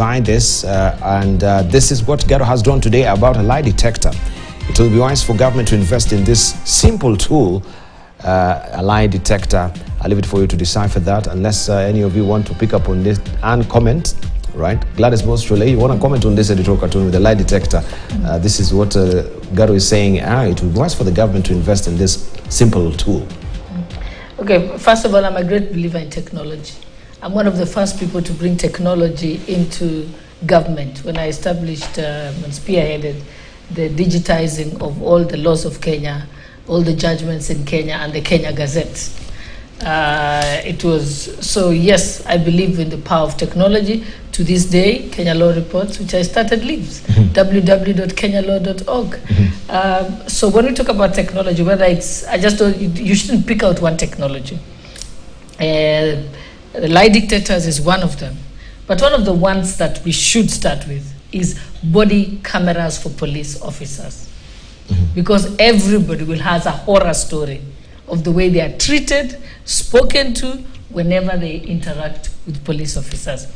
by this, and this is what Ghetto has done today about a lie detector. It will be wise for government to invest in this simple tool, a lie detector. I'll leave it for you to decipher that, unless any of you want to pick up on this and comment. Right, Gladys Shollei, you want to comment on this editorial cartoon with the lie detector? This is what Garo is saying. It would be wise for the government to invest in this simple tool. Okay, first of all, I'm a great believer in technology. I'm one of the first people to bring technology into government when I established and spearheaded the digitizing of all the laws of Kenya, all the judgments in Kenya, and the Kenya Gazette. Yes, I believe in the power of technology. To this day, Kenya Law Reports, which I started, lives. www.kenyalaw.org. So when we talk about technology, whether it's, I just don't, you shouldn't pick out one technology. Lie detectors is one of them. But one of the ones that we should start with is body cameras for police officers. Because everybody will have a horror story of the way they are treated, spoken to, whenever they interact with police officers.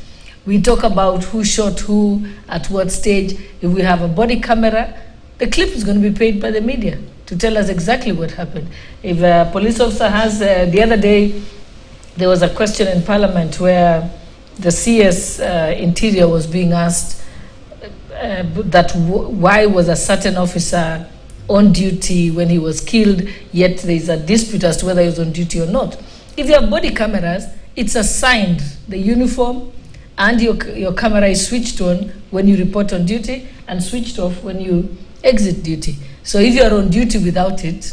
We talk about who shot who, at what stage. If we have a body camera, the clip is going to be paid by the media to tell us exactly what happened. If a police officer has, the other day, there was a question in Parliament where the CS Interior was being asked why was a certain officer on duty when he was killed, yet there is a dispute as to whether he was on duty or not. If you have body cameras, it's assigned the uniform, and your camera is switched on when you report on duty and switched off when you exit duty. So if you are on duty without it,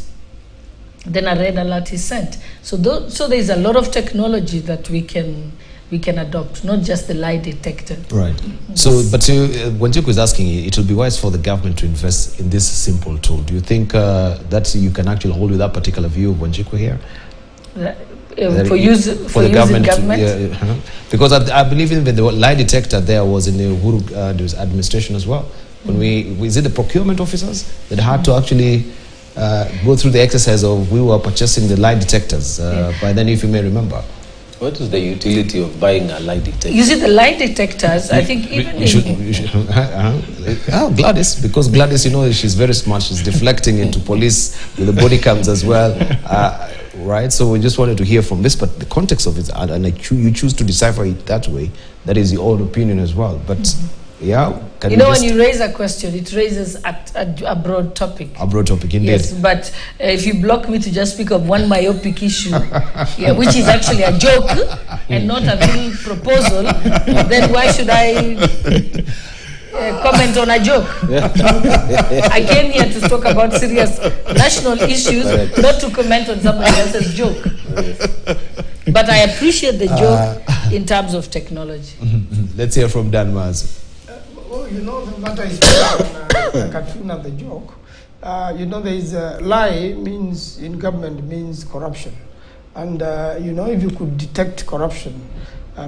then a red alert is sent. So there is a lot of technology that we can adopt, not just the lie detector. Right. So, but when Wanjiku is asking, it will be wise for the government to invest in this simple tool. Do you think that you can actually hold with that particular view of Wanjiku here? For use in government? Because I believe even the lie detector there was in the Uhuru administration as well. When is it the procurement officers that had to actually go through the exercise of we were purchasing the lie detectors by then, if you may remember. What is the utility of buying a lie detector? You see, the lie detectors, I think even Gladys, because Gladys, you know, she's very smart. She's deflecting into police with the body cams as well. Right, so we just wanted to hear from this, but the context of it, and you choose to decipher it that way, that is your own opinion as well. But yeah, when you raise a question, it raises a broad topic. A broad topic, indeed. Yes, but if you block me to just speak of one myopic issue, which is actually a joke and not a real proposal, then why should I comment on a joke? I came here to talk about serious national issues, not to comment on somebody else's joke. But I appreciate the joke in terms of technology. Let's hear from Dan Maz. Well, you know, the matter is the cartoon and the joke. You know, there is a lie means in government means corruption. And, you know, if you could detect corruption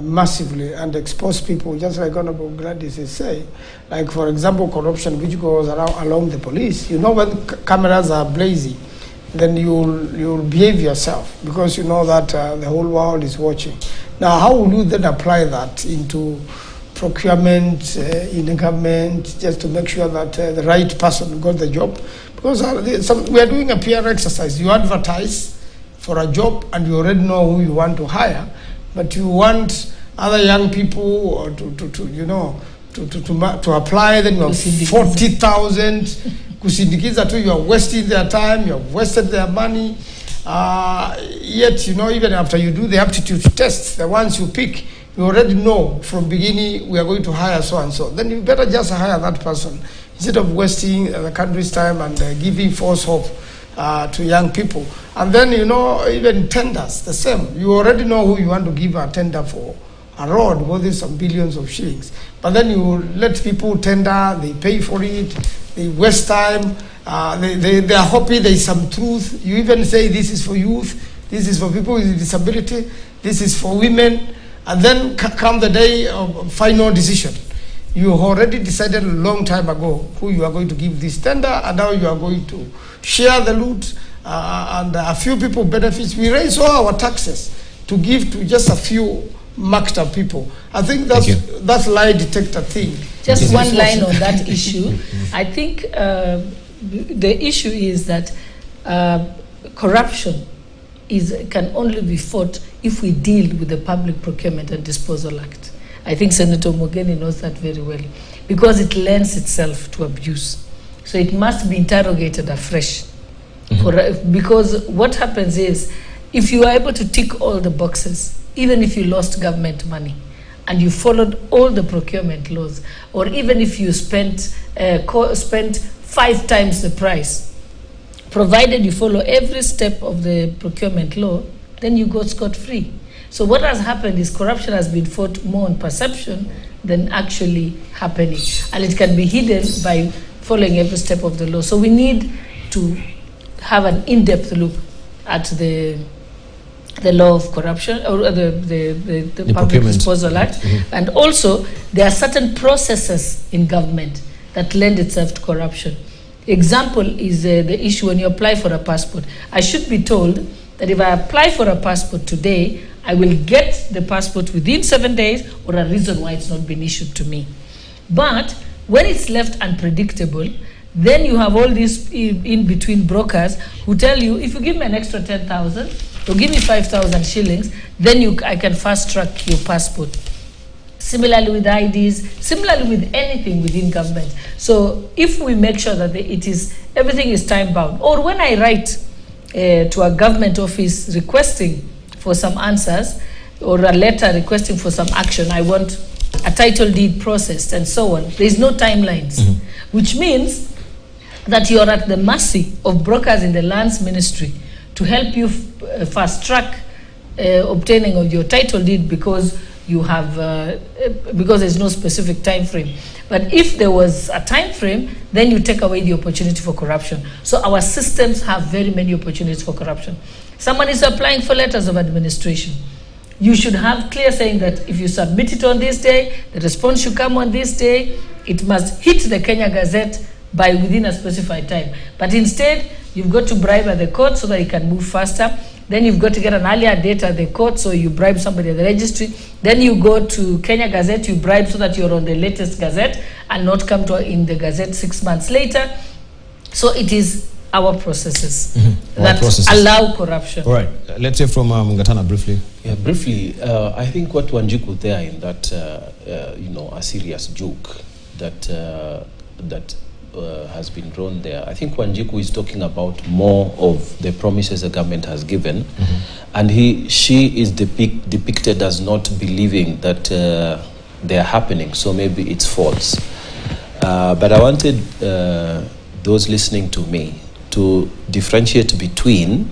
massively and expose people, just like Honorable Gladys is saying, like, for example, corruption which goes along the police, you know, when cameras are blazing, then you'll behave yourself because you know that the whole world is watching. Now, how will you then apply that into procurement in the government just to make sure that the right person got the job? Because we are doing a PR exercise. You advertise for a job and you already know who you want to hire, but you want other young people to apply. Then you have 40,000 kusindikiza tu. You are wasting their time. You have wasted their money. Yet, you know, even after you do the aptitude tests, the ones you pick, you already know from beginning we are going to hire so and so. Then you better just hire that person instead of wasting the country's time and giving false hope to young people. And then, you know, even tenders, the same. You already know who you want to give a tender for a road worth some billions of shillings. But then you let people tender, they pay for it, they waste time, they are hoping there is some truth. You even say this is for youth, this is for people with disability, this is for women. And then come the day of final decision. You already decided a long time ago who you are going to give this tender, and now you are going to share the loot, and a few people benefits. We raise all our taxes to give to just a few marked up people. I think that's lie detector thing. Just one line on that issue. I think the issue is that corruption can only be fought if we deal with the Public Procurement and Disposal Act. I think Senator Mogeni knows that very well, because it lends itself to abuse. So it must be interrogated afresh. Because what happens is, if you are able to tick all the boxes, even if you lost government money and you followed all the procurement laws, or even if you spent 5 times the price, provided you follow every step of the procurement law, then you go scot-free. So what has happened is corruption has been fought more on perception than actually happening. And it can be hidden by following every step of the law. So we need to have an in-depth look at the law of corruption, or the Public Disposal Act. And also, there are certain processes in government that lend itself to corruption. Example is the issue when you apply for a passport. I should be told that if I apply for a passport today, I will get the passport within 7 days, or a reason why it's not been issued to me. But when it's left unpredictable, then you have all these in-between brokers who tell you, if you give me an extra 10,000, or give me 5,000 shillings, then I can fast-track your passport. Similarly with IDs, similarly with anything within government. So if we make sure that everything is time-bound, or when I write to a government office requesting for some answers, or a letter requesting for some action, I want a title deed processed and so on, there is no timelines, which means that you are at the mercy of brokers in the lands ministry to help you fast-track obtaining of your title deed, because you have because there's no specific time frame. But if there was a time frame, then you take away the opportunity for corruption. So our systems have very many opportunities for corruption. Someone is applying for letters of administration. You should have clear saying that if you submit it on this day, the response should come on this day, it must hit the Kenya Gazette by within a specified time. But instead, you've got to bribe at the court so that it can move faster. Then you've got to get an earlier date at the court, so you bribe somebody at the registry. Then you go to Kenya Gazette, you bribe so that you're on the latest Gazette and not come to in the Gazette 6 months later. So it is our processes that allow corruption. All right, let's hear from Ngatana briefly. Yeah, briefly, I think what Wanjiku there in that, a serious joke that has been drawn there. I think Wanjiku is talking about more of the promises the government has given, and she is depicted as not believing that they are happening, so maybe it's false. But I wanted those listening to me to differentiate between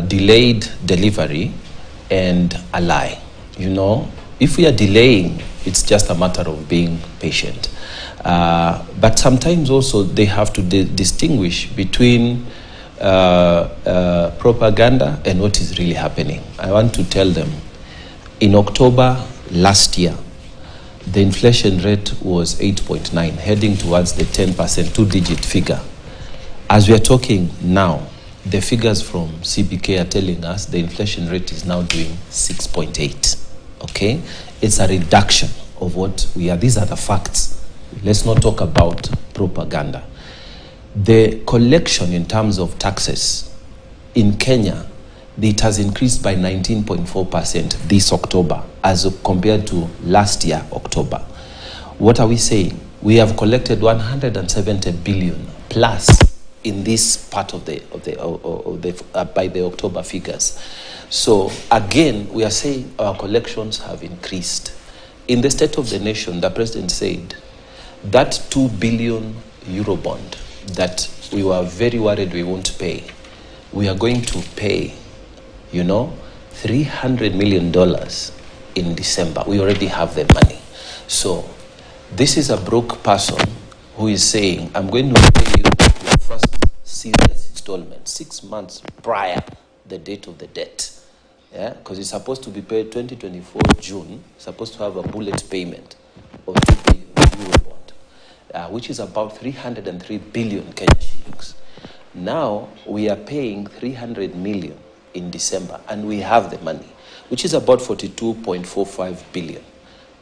delayed delivery and a lie. If we are delaying, it's just a matter of being patient. But sometimes also they have to distinguish between propaganda and what is really happening. I want to tell them, in October last year, the inflation rate was 8.9, heading towards the 10%, two-digit figure. As we are talking now, the figures from CBK are telling us the inflation rate is now doing 6.8. Okay? It's a reduction of what we are. These are the facts. Let's not talk about propaganda. The collection in terms of taxes in Kenya, it has increased by 19.4% this October as compared to last year, October. What are we saying? We have collected 170 billion plus in this part of by the October figures. So again, we are saying our collections have increased. In the State of the Nation, the President said that 2 billion euro bond that we were very worried we won't pay, we are going to pay, $300 million in December. We already have the money. So this is a broke person who is saying, I'm going to pay you your first serious installment 6 months prior the date of the debt. Yeah, because it's supposed to be paid 2024 June, supposed to have a bullet payment of 2 billion euro bond, which is about 303 billion Kenyan shillings. Now we are paying 300 million in December, and we have the money. which is about 42.45 billion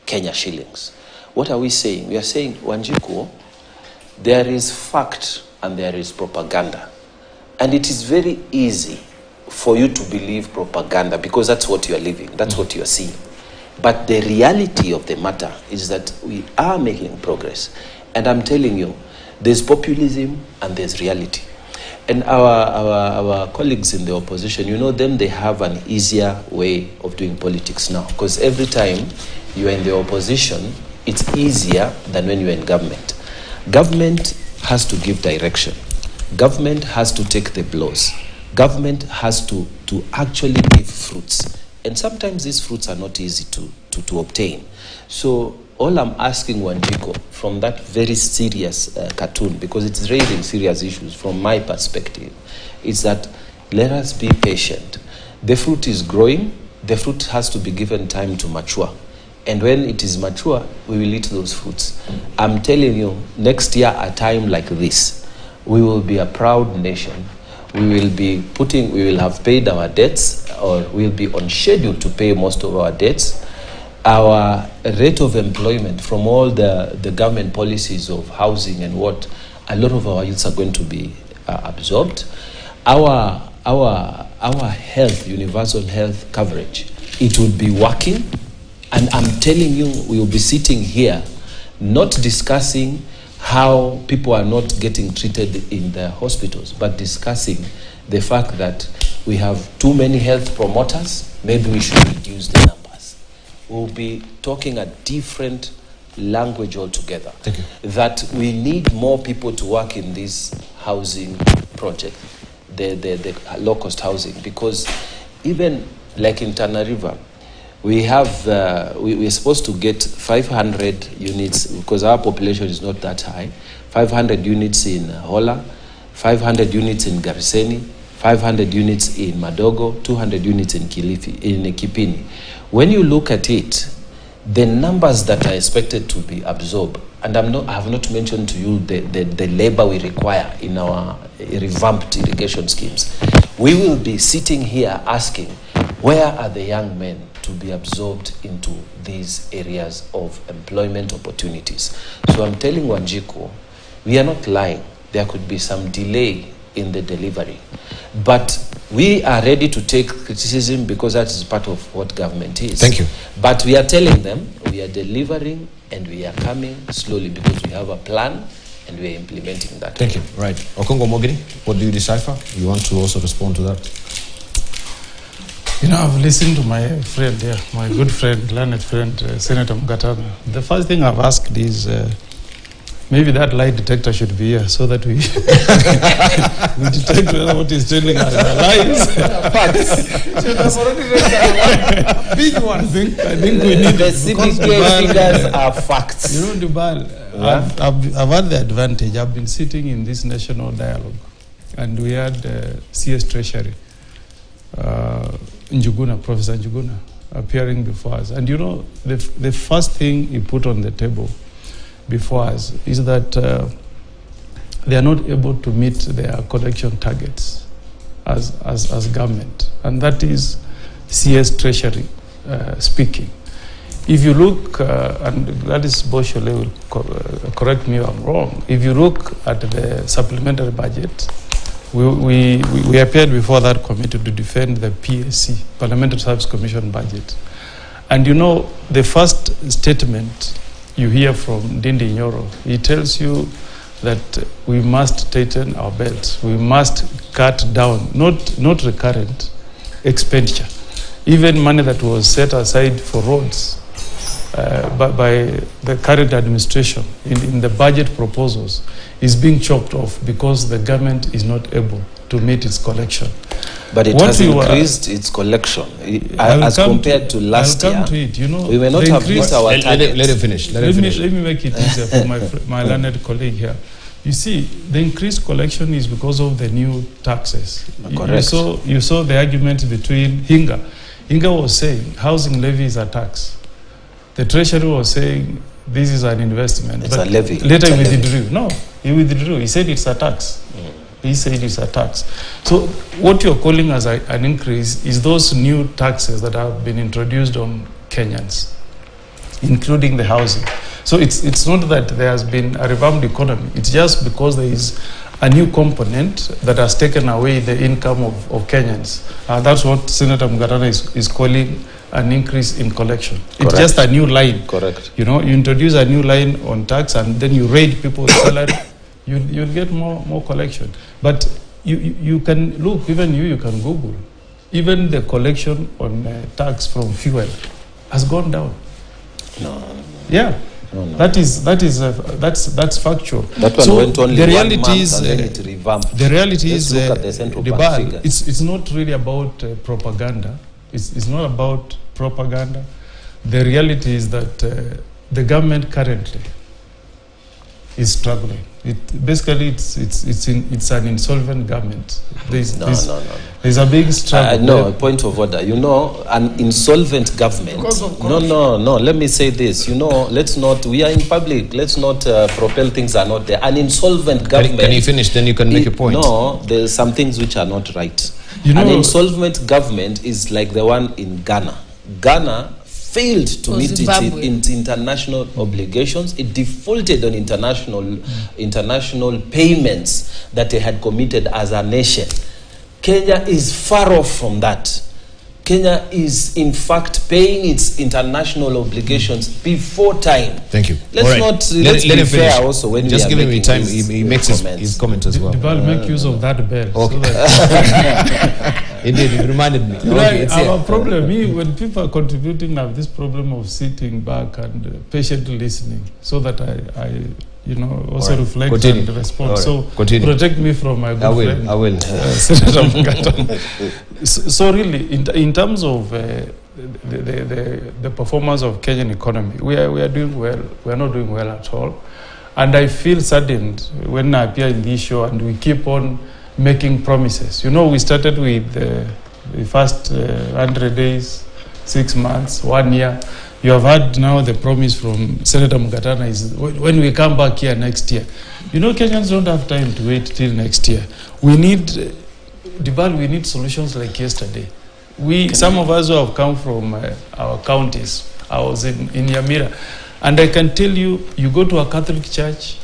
Kenya shillings. What are we saying? We are saying, Wanjiku, there is fact and there is propaganda. And it is very easy for you to believe propaganda because that's what you are living, that's what you are seeing. But the reality of the matter is that we are making progress. And I'm telling you, there's populism and there's reality. And our colleagues in the opposition, you know them, they have an easier way of doing politics now. Because every time you're in the opposition, it's easier than when you're in government. Government has to give direction. Government has to take the blows. Government has to actually give fruits. And sometimes these fruits are not easy to obtain. So all I'm asking Wanjiku from that very serious cartoon, because it's raising serious issues from my perspective, is that let us be patient. The fruit is growing. The fruit has to be given time to mature. And when it is mature, we will eat those fruits. I'm telling you, next year, a time like this, we will be a proud nation. We will have paid our debts, or we'll be on schedule to pay most of our debts. Our rate of employment from all the government policies of housing and what, a lot of our youths are going to be absorbed. Our health, universal health coverage, it will be working. And I'm telling you, we will be sitting here not discussing how people are not getting treated in the hospitals, but discussing the fact that we have too many health promoters. Maybe we should reduce the numbers. We'll be talking a different language altogether. Thank you. That we need more people to work in this housing project, the low-cost housing, because even like in Tana River, we have, we're supposed to get 500 units because our population is not that high. 500 units in Hola, 500 units in Gariseni, 500 units in Madogo, 200 units in Kilifi, in Kipini. When you look at it, the numbers that are expected to be absorbed, and I have not mentioned to you the labor we require in our revamped irrigation schemes. We will be sitting here asking, where are the young men to be absorbed into these areas of employment opportunities? So I'm telling Wanjiku, we are not lying. There could be some delay in the delivery. But we are ready to take criticism because that is part of what government is. Thank you. But we are telling them we are delivering and we are coming slowly because we have a plan and we are implementing that. Thank you. Right. Okongo Mogini, what do you decipher? You want to also respond to that? You know, I've listened to my friend here, my good friend, learned friend, Senator Mgatana. The first thing I've asked is, maybe that lie detector should be here so that we, we detect whether what he's telling us are lies. Facts. Should have already read that big one. I think we need the CBK figures are facts. You know, Dubal, I've had the advantage. I've been sitting in this national dialogue, and we had CS Treasury, Njuguna, Professor Njuguna, appearing before us. And you know, the first thing he put on the table before us is that they are not able to meet their collection targets as government. And that is CS Treasury speaking. If you look, and Gladys Shollei will correct me if I'm wrong, if you look at the supplementary budget, we appeared before that committee to defend the PSC, Parliamentary Service Commission budget. And you know, the first statement you hear from Ndindi Nyoro, he tells you that we must tighten our belts. We must cut down, not recurrent expenditure. Even money that was set aside for roads by the current administration in the budget proposals is being chopped off because the government is not able to meet its collection. But it has increased its collection as compared to last year. I'll come to it. You know, we may not have missed our target. Let him finish. Let me make it easier for my learned colleague here. You see, the increased collection is because of the new taxes. Correct. You saw the argument between Hinga. Hinga was saying housing levy is a tax. The Treasury was saying this is an investment. It's a levy. Later he withdrew. No, he withdrew. He said it's a tax. He said it's a tax. So what you're calling as an increase is those new taxes that have been introduced on Kenyans, including the housing. So it's not that there has been a revamped economy. It's just because there is a new component that has taken away the income of Kenyans. That's what Senator Mugatana is calling an increase in collection. Correct. It's just a new line. Correct. You know, you introduce a new line on tax and then you raid people's salary, you'll get more collection. But you can look, even you can Google. Even the collection on tax from fuel has gone down. No. Yeah. No. That's factual. That one went only the 1 reality month is, and then it revamped. The reality Let's is, look at the central bank figures. it's not really about propaganda. It's not about propaganda. The reality is that the government currently is struggling. It's an insolvent government. There's a big struggle. No, point of order. You know, an insolvent government. No. Let me say this. You know, let's not. We are in public. Let's not propel things that are not there. An insolvent government. Can you finish? Then you can make a point. No, there's some things which are not right. You know, an insolvent government is like the one in Ghana. Ghana failed to meet its international obligations. It defaulted on international payments that they had committed as a nation. Kenya is far off from that. Kenya is, in fact, paying its international obligations before time. Thank you. Let's let be him fair finish. also when just we are give him time. his, he makes his comment as well. Dibal, make use of that bell. Okay. So that Indeed, it reminded me. Okay, our problem, when people are contributing, I have this problem of sitting back and patiently listening, so that I also reflect and respond. So protect me from my good friend. I will. Senator Mugatana. So really, in terms of the performance of Kenyan economy, we are doing well. We are not doing well at all, and I feel saddened when I appear in this show and we keep on making promises. You know, we started with the first 100 days, 6 months, 1 year. You have had now the promise from Senator Mugatana is when we come back here next year. You know, Kenyans don't have time to wait till next year. We need solutions like yesterday. Some of us who have come from our counties, I was in Nyamira, and I can tell you, you go to a Catholic church,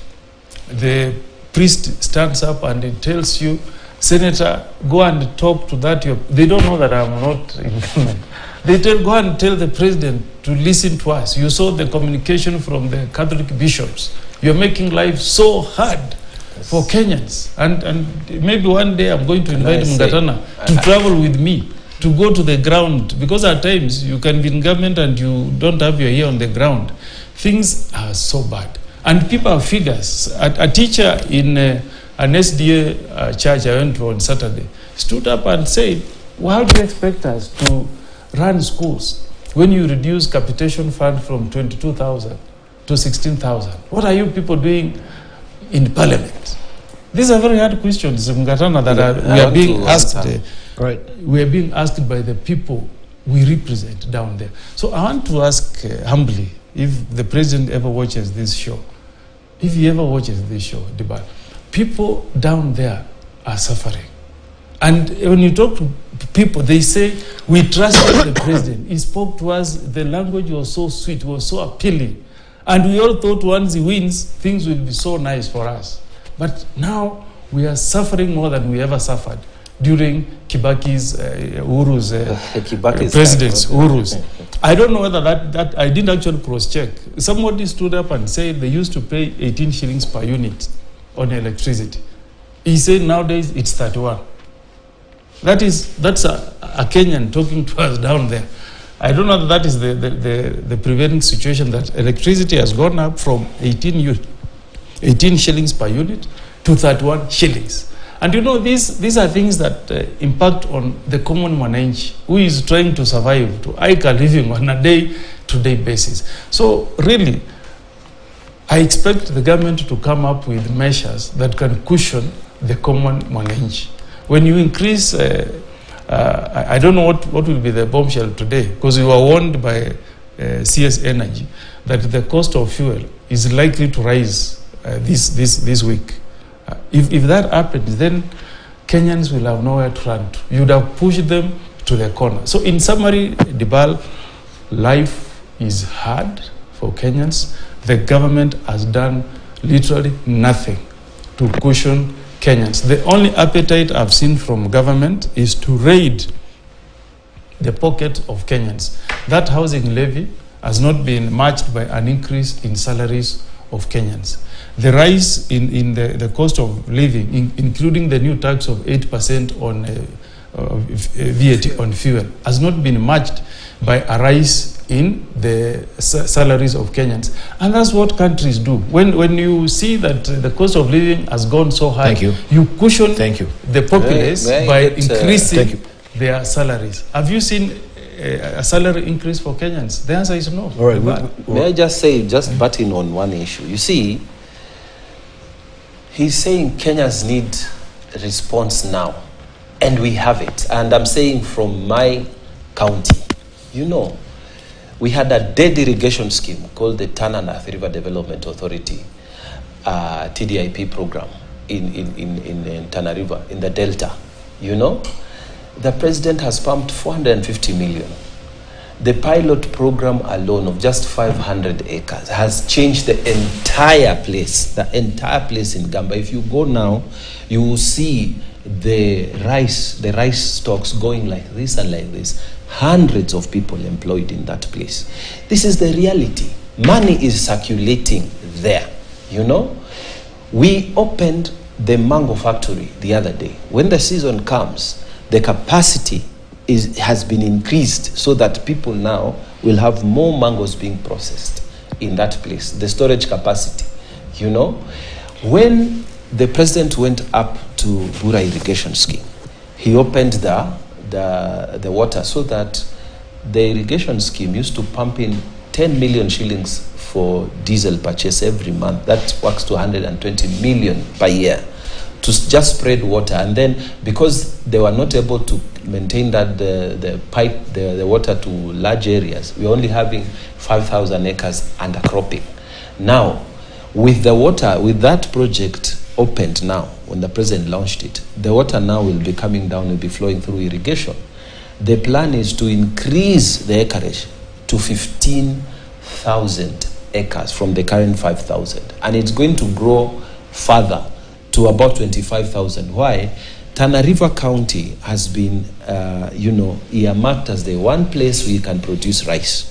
the priest stands up and he tells you, Senator, go and talk to that. They don't know that I'm not in government. They go and tell the president to listen to us. You saw the communication from the Catholic bishops. You're making life so hard for Kenyans. And maybe one day I'm going to invite Mugatana to travel with me, to go to the ground. Because at times you can be in government and you don't have your ear on the ground. Things are so bad. And people have figures. A teacher in an SDA church I went to on Saturday stood up and said, how do you expect us to run schools when you reduce capitation fund from 22,000 to 16,000? What are you people doing in parliament? These are very hard questions, Mugatana, that we are being asked. Right. We are being asked by the people we represent down there. So I want to ask humbly, if the president ever watches this show, if he ever watches this show, Dibal, people down there are suffering. And when you talk to people, they say, we trusted the president. He spoke to us, the language was so sweet, was so appealing. And we all thought once he wins, things will be so nice for us. But now we are suffering more than we ever suffered during Kibaki's, Uhuru's presidency. Uhuru's. I don't know whether that I didn't actually cross-check. Somebody stood up and said they used to pay 18 shillings per unit on electricity. He said nowadays it's 31. That's a Kenyan talking to us down there. I don't know that is the prevailing situation, that electricity has gone up from 18 shillings per unit to 31 shillings. And you know, these are things that impact on the common mwananchi who is trying to survive, to eke a living on a day-to-day basis. So really, I expect the government to come up with measures that can cushion the common mwananchi. When you increase, I don't know what will be the bombshell today, because we were warned by CS Energy that the cost of fuel is likely to rise this week. If that happens, then Kenyans will have nowhere to run to. You would have pushed them to the corner. So in summary, Dibal, life is hard for Kenyans. The government has done literally nothing to cushion Kenyans. The only appetite I've seen from government is to raid the pocket of Kenyans. That housing levy has not been matched by an increase in salaries of Kenyans. The rise in the cost of living, including the new tax of 8% on VAT on fuel, has not been matched by a rise in the salaries of Kenyans. And that's what countries do. When you see that the cost of living has gone so high, you cushion the populace by increasing their salaries. Have you seen a salary increase for Kenyans? The answer is no. All right. May I just say, just butting on one issue. You see, he's saying Kenyans need a response now, and we have it. And I'm saying from my county, you know, we had a dead irrigation scheme called the Tana and Athi River Development Authority, TDIP program in Tana River, in the Delta. You know, the president has pumped 450 million. The pilot program alone of just 500 acres has changed the entire place in Gamba. If you go now, you will see the rice stocks going like this and like this. Hundreds of people employed in that place. This is the reality. Money is circulating there, you know. We opened the mango factory the other day. When the season comes, the capacity has been increased so that people now will have more mangoes being processed in that place, the storage capacity, you know. When the president went up to Bura irrigation scheme, he opened the water so that the irrigation scheme used to pump in 10 million shillings for diesel purchase every month. That works to 120 million per year to just spread water. And then because they were not able to maintain that the water to large areas, we're only having 5,000 acres undercropping. Now, with the water, with that project opened now, when the president launched it, the water now will be coming down, will be flowing through irrigation. The plan is to increase the acreage to 15,000 acres from the current 5,000. And it's going to grow further to about 25,000. Why? Tana River County has been, earmarked as the one place we can produce rice.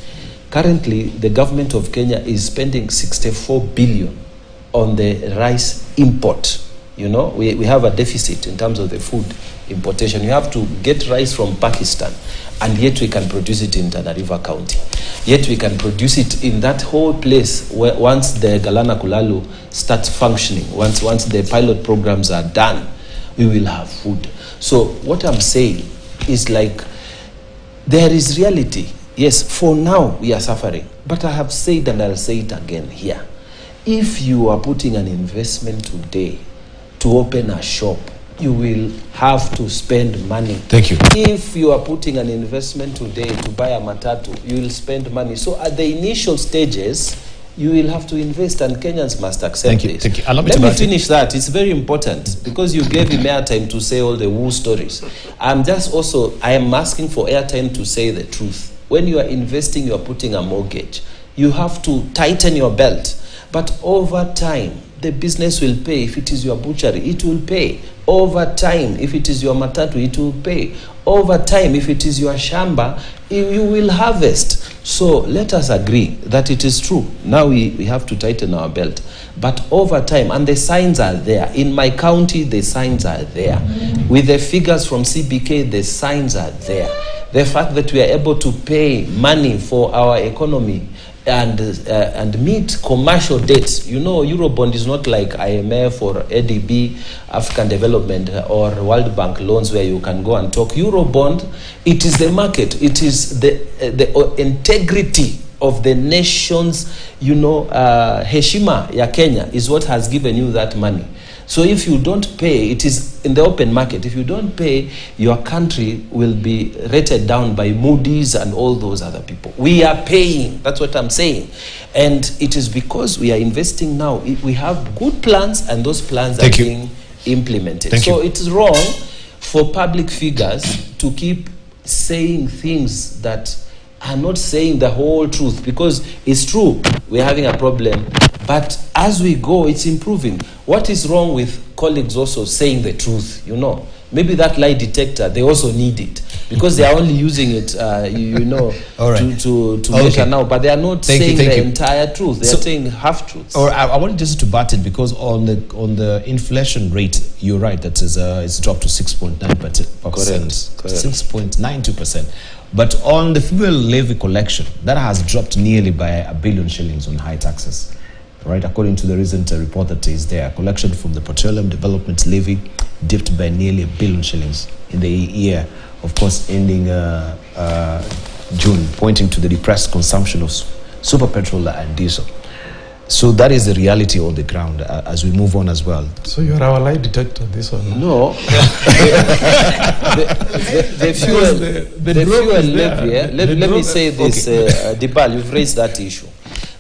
Currently, the government of Kenya is spending 64 billion on the rice import. You know, we have a deficit in terms of the food importation. You have to get rice from Pakistan, and yet we can produce it in Tana River County. Yet we can produce it in that whole place where once the Galana Kulalu starts functioning, once the pilot programs are done, we will have food. So what I'm saying is like, there is reality. Yes, for now we are suffering. But I have said, and I'll say it again here, if you are putting an investment today to open a shop, you will have to spend money. Thank you. If you are putting an investment today to buy a matatu, you will spend money. So at the initial stages, you will have to invest, and Kenyans must accept this. Thank you. Let me finish that. It's very important because you gave him airtime to say all the woo stories. I am asking for airtime to say the truth. When you are investing, you are putting a mortgage. You have to tighten your belt. But over time, the business will pay. If it is your butchery, it will pay. Over time, if it is your matatu, it will pay. Over time, if it is your shamba, you will harvest. So let us agree that it is true. Now we have to tighten our belt. But over time, and the signs are there. In my county, the signs are there. With the figures from CBK, the signs are there. The fact that we are able to pay money for our economy and meet commercial debts. You know, Eurobond is not like IMF or ADB, African Development, or World Bank loans where you can go and talk. Eurobond, it is the market. It is the integrity of the nation's, heshima ya Kenya is what has given you that money. So if you don't pay, it is in the open market. If you don't pay, your country will be rated down by Moody's and all those other people. We are paying. That's what I'm saying. And it is because we are investing now. We have good plans, and those plans are being implemented. Thank So you. it's wrong for public figures to keep saying things that are not saying the whole truth, because it's true we're having a problem, but as we go it's improving. What is wrong with colleagues also saying the truth? You know, maybe that lie detector, they also need it, because they are only using it All right. to measure now, but they are not saying the you. entire truth. They are saying half truths. Or I wanted just to bat it, because on the inflation rate, you're right, that is it's dropped to 6.9%. Correct. 6.92%. But on the fuel levy collection, that has dropped nearly by £1 billion shillings on high taxes. Right, according to the recent report that is there, collection from the Petroleum Development Levy dipped by nearly £1 billion shillings in the year, of course, ending June, pointing to the depressed consumption of super petrol and diesel. So that is the reality on the ground as we move on as well. So you're our lie detector, this one? No. the fuel levy, let me say this, Dibal, you've raised that issue.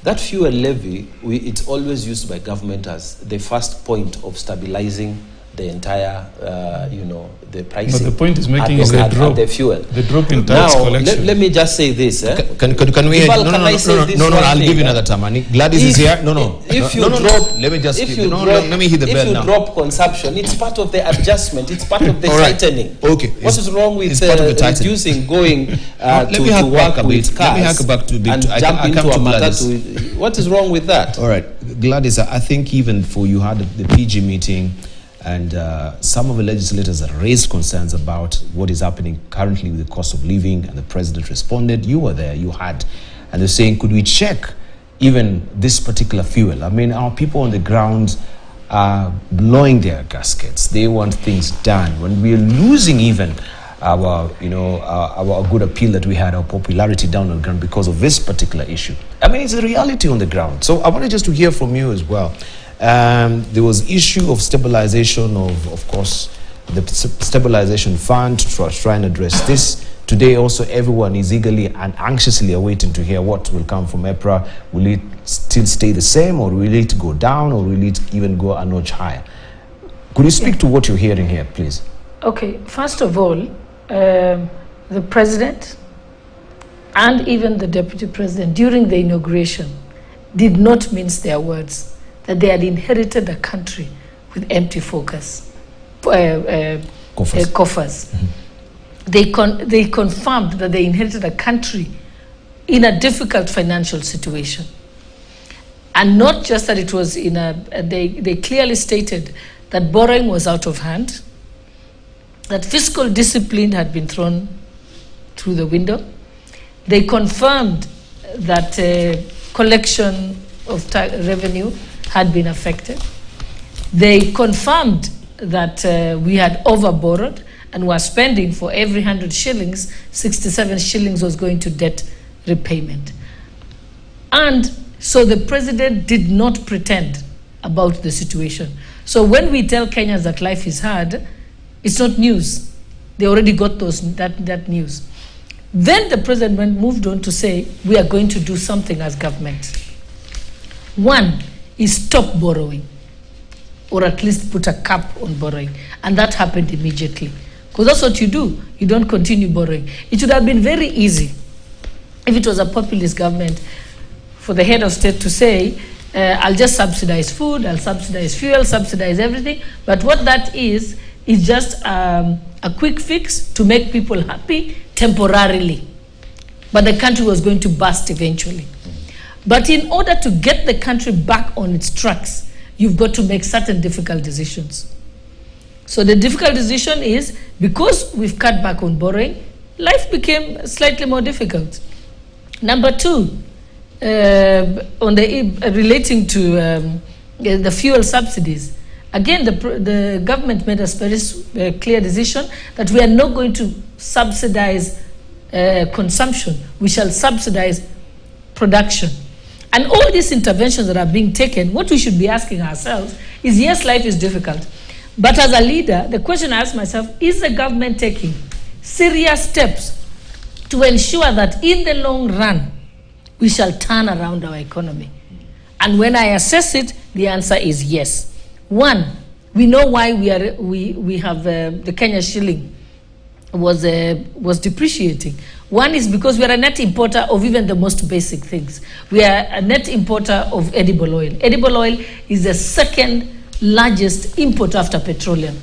That fuel levy, it's always used by government as the first point of stabilizing the entire, the pricing. But the point is making is the drop. The fuel. The drop in tax collection. Let me just say this. Can we? No, I'll give you another time. Gladys is here. Let me just. Let me hit the bell now. If you drop consumption, it's part of the adjustment. It's part of the tightening. Okay. What is wrong with reducing going to work with cars and jump into a matatu? What is wrong with that? All right, Gladys, I think even for you had the PG meeting, and some of the legislators that raised concerns about what is happening currently with the cost of living, and the president responded. You were there, you had, and they're saying, could we check even this particular fuel? I mean, our people on the ground are blowing their gaskets. They want things done. When we're losing even our good appeal that we had, our popularity down on the ground because of this particular issue. I mean, it's a reality on the ground. So I wanted just to hear from you as well. There was issue of stabilization of course, the stabilization fund to try and address this. Today also everyone is eagerly and anxiously awaiting to hear what will come from EPRA. Will it still stay the same, or will it go down, or will it even go a notch higher? Could you speak to what you're hearing here, please? Okay, first of all, the president and even the deputy president during the inauguration did not mince their words that they had inherited a country with empty coffers. Mm-hmm. They confirmed that they inherited a country in a difficult financial situation. And not just that it was they clearly stated that borrowing was out of hand, that fiscal discipline had been thrown through the window. They confirmed that collection of revenue had been affected. They confirmed that we had overborrowed and were spending for every 100 shillings, 67 shillings was going to debt repayment. And so the president did not pretend about the situation. So when we tell Kenyans that life is hard, it's not news. They already got that news. Then the president moved on to say, we are going to do something as government. One is stop borrowing, or at least put a cap on borrowing. And that happened immediately. Because that's what you do. You don't continue borrowing. It would have been very easy if it was a populist government for the head of state to say, I'll just subsidize food, I'll subsidize fuel, subsidize everything. But what that is just a quick fix to make people happy temporarily. But the country was going to burst eventually. But in order to get the country back on its tracks, you've got to make certain difficult decisions. So the difficult decision is, because we've cut back on borrowing, life became slightly more difficult. Number two, relating to the fuel subsidies, again, the government made a very clear decision that we are not going to subsidize consumption. We shall subsidize production. And all these interventions that are being taken, what we should be asking ourselves is, yes, life is difficult. But as a leader, the question I ask myself, is the government taking serious steps to ensure that in the long run, we shall turn around our economy? And when I assess it, the answer is yes. One, We know why we have the Kenya shilling was depreciating. One is because we are a net importer of even the most basic things. We are a net importer of edible oil. Edible oil is the second largest import after petroleum.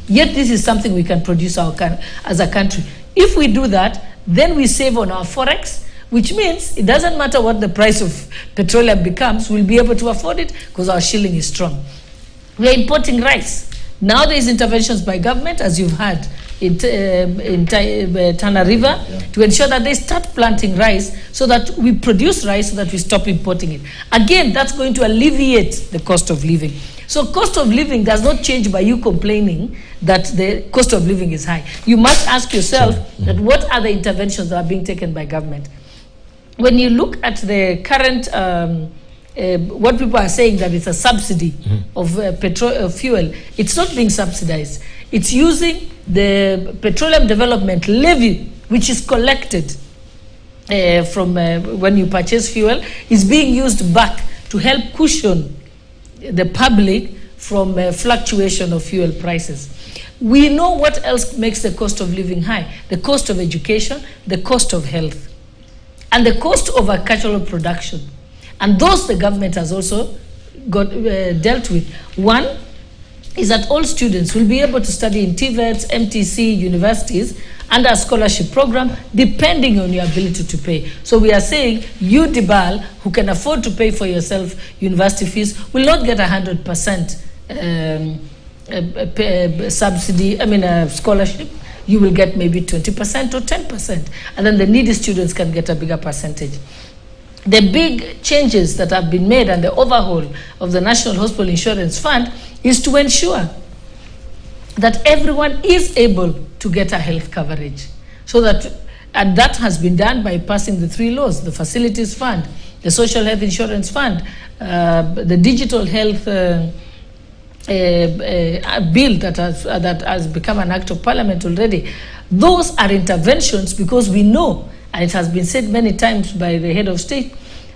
Yet this is something we can produce as a country. If we do that, then we save on our forex, which means it doesn't matter what the price of petroleum becomes, we'll be able to afford it because our shilling is strong. We are importing rice. Now there is interventions by government, as you've heard, in Tana River, to ensure that they start planting rice so that we produce rice so that we stop importing it. Again, that's going to alleviate the cost of living. So cost of living does not change by you complaining that the cost of living is high. You must ask yourself that what are the interventions that are being taken by government. When you look at the current, what people are saying that it's a subsidy of fuel, it's not being subsidized. It's using the petroleum development levy, which is collected from when you purchase fuel, is being used back to help cushion the public from fluctuation of fuel prices. We know what else makes the cost of living high: the cost of education, the cost of health, and the cost of agricultural production. And those the government has also got dealt with. One is that all students will be able to study in TVETs, MTC, universities under a scholarship program, depending on your ability to pay. So we are saying you, Dibal, who can afford to pay for yourself university fees, will not get 100% subsidy, scholarship. You will get maybe 20% or 10%. And then the needy students can get a bigger percentage. The big changes that have been made and the overhaul of the National Hospital Insurance Fund is to ensure that everyone is able to get a health coverage. So that, and that has been done by passing the 3 laws: the Facilities Fund, the Social Health Insurance Fund, the Digital Health bill that has become an act of parliament already. Those are interventions because we know, and it has been said many times by the head of state,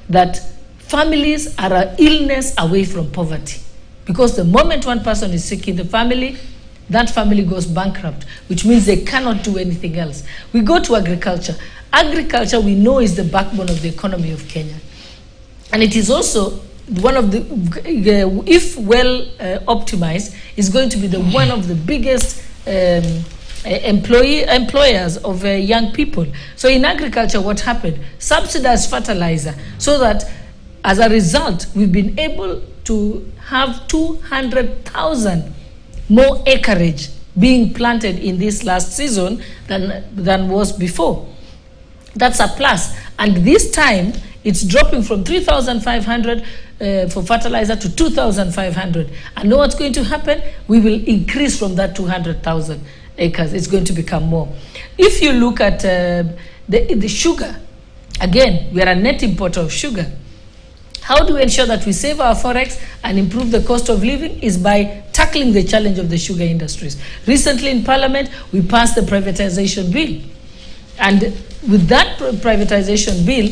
that families are an illness away from poverty. Because the moment one person is sick in the family, that family goes bankrupt, which means they cannot do anything else. We go to agriculture. Agriculture, we know, is the backbone of the economy of Kenya. And it is also one of the, if well optimized, is going to be one of the biggest employers of young people. So in agriculture, what happened? Subsidized fertilizer, so that as a result, we've been able to have 200,000 more acreage being planted in this last season than was before. That's a plus. And this time, it's dropping from 3,500 for fertilizer to 2,500. And know what's going to happen? We will increase from that 200,000 acres. It's going to become more. If you look at the sugar, again, we are a net importer of sugar. How do we ensure that we save our forex and improve the cost of living? Is by tackling the challenge of the sugar industries. Recently in Parliament, we passed the privatization bill. And with that privatization bill,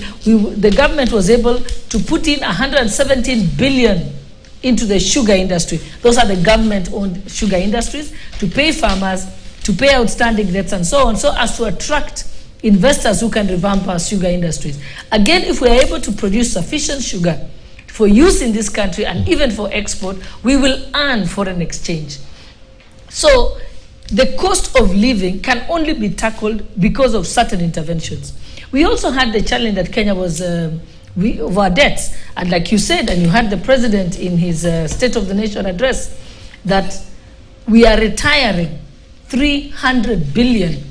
the government was able to put in 117 billion into the sugar industry. Those are the government-owned sugar industries, to pay farmers, to pay outstanding debts and so on, so as to attract investors who can revamp our sugar industries. Again, if we are able to produce sufficient sugar for use in this country and even for export, we will earn foreign exchange. So the cost of living can only be tackled because of certain interventions. We also had the challenge that Kenya was of our debts. And like you said, and you had the president in his State of the Nation address, that we are retiring 300 billion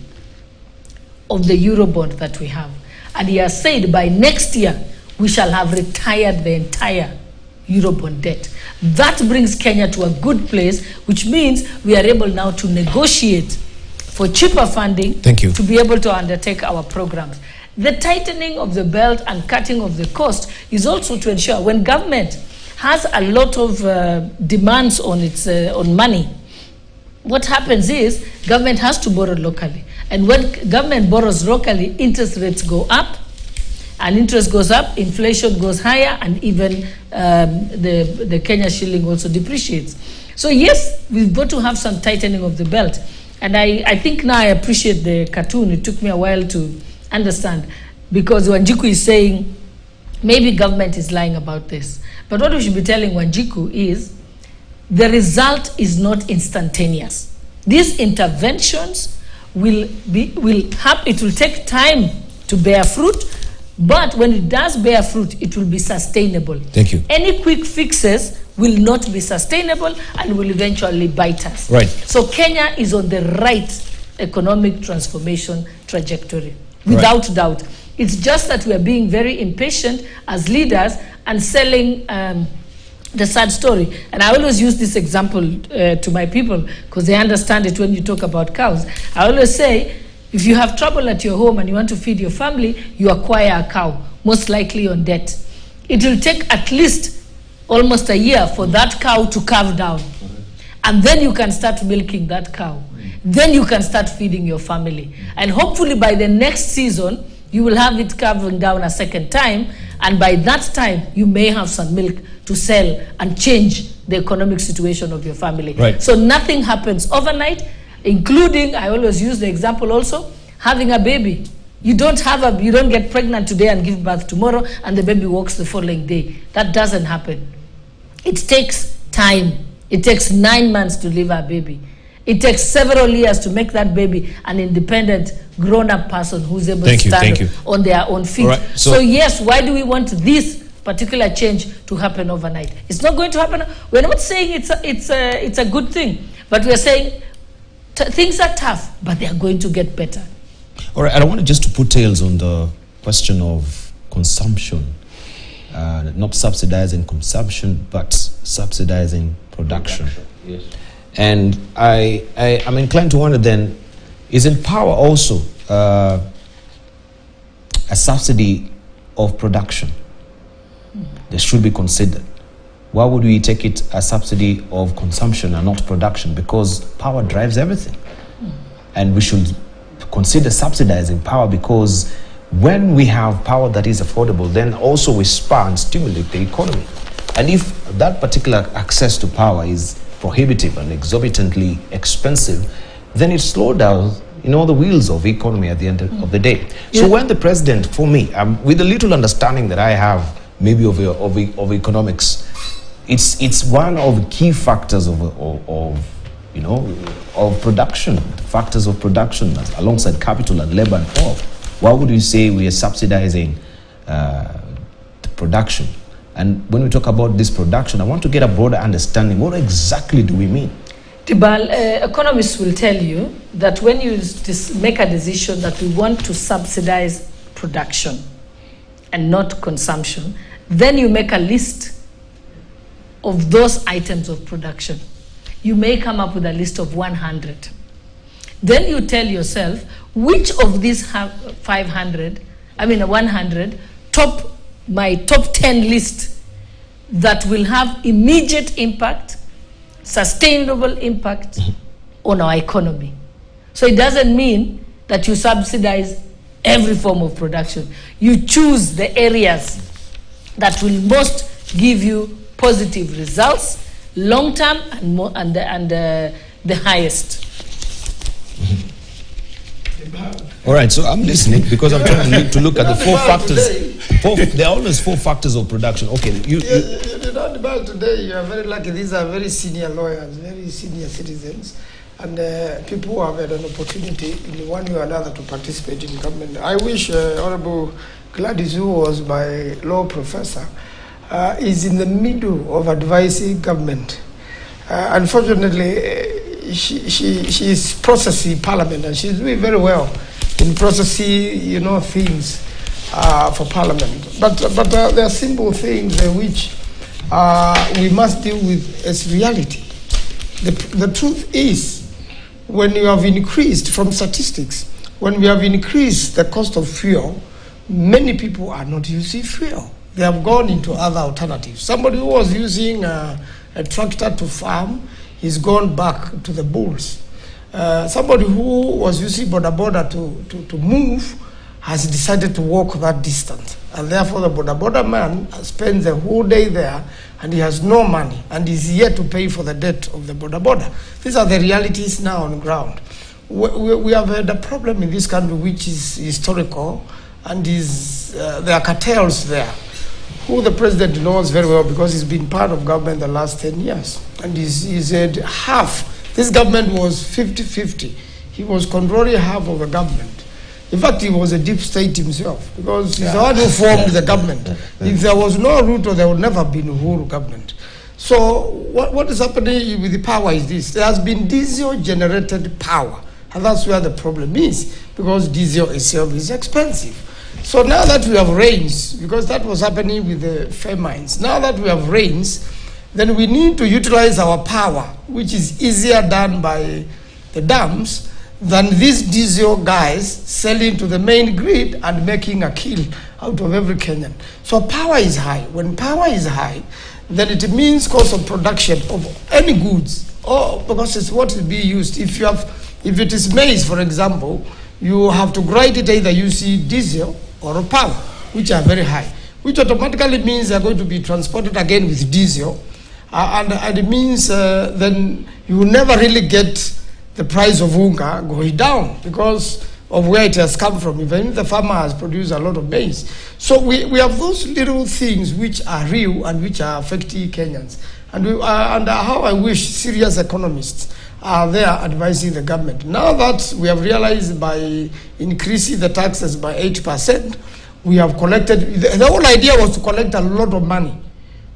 of the Eurobond that we have. And he has said by next year, we shall have retired the entire Eurobond debt. That brings Kenya to a good place, which means we are able now to negotiate for cheaper funding. Thank you. To be able to undertake our programs. The tightening of the belt and cutting of the cost is also to ensure when government has a lot of demands on its on money, what happens is government has to borrow locally. And when government borrows locally, interest rates go up. And interest goes up, inflation goes higher, and even the Kenya shilling also depreciates. So yes, we've got to have some tightening of the belt. And I think now I appreciate the cartoon. It took me a while to understand, because Wanjiku is saying maybe government is lying about this. But what we should be telling Wanjiku is the result is not instantaneous. These interventions it will take time to bear fruit, but when it does bear fruit, it will be sustainable. Thank you. Any quick fixes will not be sustainable and will eventually bite us. Right. So Kenya is on the right economic transformation trajectory, without doubt. It's just that we are being very impatient as leaders and selling the sad story. And I always use this example to my people because they understand it when you talk about cows. I always say, if you have trouble at your home and you want to feed your family, you acquire a cow, most likely on debt. It will take at least almost a year for that cow to calve down. And then you can start milking that cow. Then you can start feeding your family. And hopefully by the next season, you will have it calving down a second time. And by that time, you may have some milk to sell and change the economic situation of your family. Right. So nothing happens overnight, including, I always use the example also, having a baby. You don't get pregnant today and give birth tomorrow and the baby walks the following day. That doesn't happen. It takes time. It takes 9 months to live a baby. It takes several years to make that baby an independent, grown-up person who's able to stand on their own feet. Right, so yes, why do we want this particular change to happen overnight? It's not going to happen. We're not saying it's a good thing, but we're saying things are tough, but they are going to get better. All right, I wanted just to put tails on the question of consumption. Not subsidizing consumption, but subsidizing production. Yes. And I'm inclined to wonder then, isn't power also a subsidy of production? That should be considered. Why would we take it a subsidy of consumption and not production? Because power drives everything. And we should consider subsidizing power, because when we have power that is affordable, then also we spur and stimulate the economy. And if that particular access to power is prohibitive and exorbitantly expensive, then it slows down, the wheels of the economy at the end of the day. So when the president, for me, with the little understanding that I have maybe of economics, it's one of the key factors of production, factors of production alongside capital and labor and all. Why would we say we are subsidizing the production? And when we talk about this production, I want to get a broader understanding. What exactly do we mean? Tibal, economists will tell you that when you make a decision that we want to subsidize production and not consumption, then you make a list of those items of production. You may come up with a list of 100. Then you tell yourself, which of these 100, my top 10 list that will have immediate impact, sustainable impact on our economy. So it doesn't mean that you subsidize every form of production. You choose the areas that will most give you positive results, long-term and the highest. All right, so I'm listening because I'm trying to look at the 4 factors. There are always 4 factors of production. Okay, you know, about today, you are very lucky. These are very senior lawyers, very senior citizens, and people who have had an opportunity in one way or another to participate in government. I wish Honorable Gladys, who was my law professor, is in the middle of advising government. Unfortunately, she is processing Parliament, and she's doing very well in processing, things for Parliament. But there are simple things which we must deal with as reality. The truth is, when you have increased, from statistics, when we have increased the cost of fuel, many people are not using fuel. They have gone into other alternatives. Somebody who was using a tractor to farm, he's gone back to the bulls. Somebody who was using border to move has decided to walk that distance. And therefore the border man spends the whole day there and he has no money and is yet to pay for the debt of the border. These are the realities now on the ground. We have had a problem in this country which is historical, and there are cartels there, who the president knows very well because he's been part of government the last 10 years. And he said half, this government was 50-50. He was controlling half of the government. In fact, he was a deep state himself because he's the one who formed the government. If there was no Ruto, there would never have been a whole government. So what is happening with the power is this. There has been diesel-generated power, and that's where the problem is, because diesel itself is expensive. So now that we have rains, because that was happening with the famines, now that we have rains, then we need to utilize our power, which is easier done by the dams than these diesel guys selling to the main grid and making a kill out of every Kenyan. So power is high. When power is high, then it means cost of production of any goods, or because it's what is being used. If it is maize, for example, you have to grind it either using diesel or power, which are very high, which automatically means they're going to be transported again with diesel, and it means then you will never really get the price of unga going down because of where it has come from, even if the farmer has produced a lot of maize. So we have those little things which are real and which are affecting Kenyans. And how I wish serious economists are there advising the government. Now that we have realized by increasing the taxes by 8%, we have collected, the whole idea was to collect a lot of money.